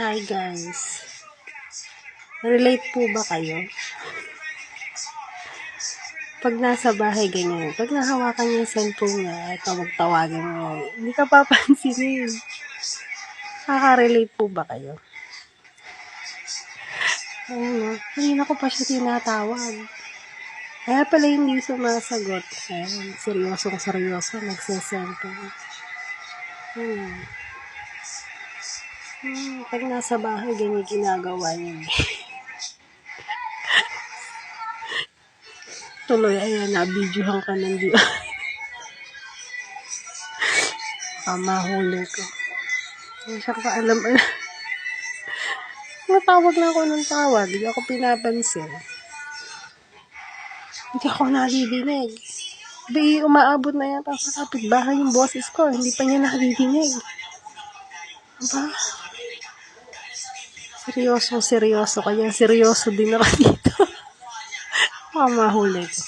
Hi guys. Relate po ba kayo? Pag nasa bahay ganyan, pag nahawakan niya yung cellphone niya, tawag-tawagan mo, hindi ka papansinin. Nakaka-relate po ba kayo? Ayun, kanina ko pa siya tinatawag. Kaya pala hindi sumasagot. Ayun, seryoso, nagsiselfone. Pag nasa bahay, ganyan ginagawa niya. Tuloy, ayan, na-videohan ka ng di. Mahuli ko. Hindi siya pa alam. Natawag na ako ng tawag. Hindi ako pinapansin. Hindi ako nadidinig. Umaabot na yata sa kapitbahay yung boses ko. Hindi pa niya nadidinig. Aba? Seryoso. Kaya seryoso din ako dito. Mahuli ko.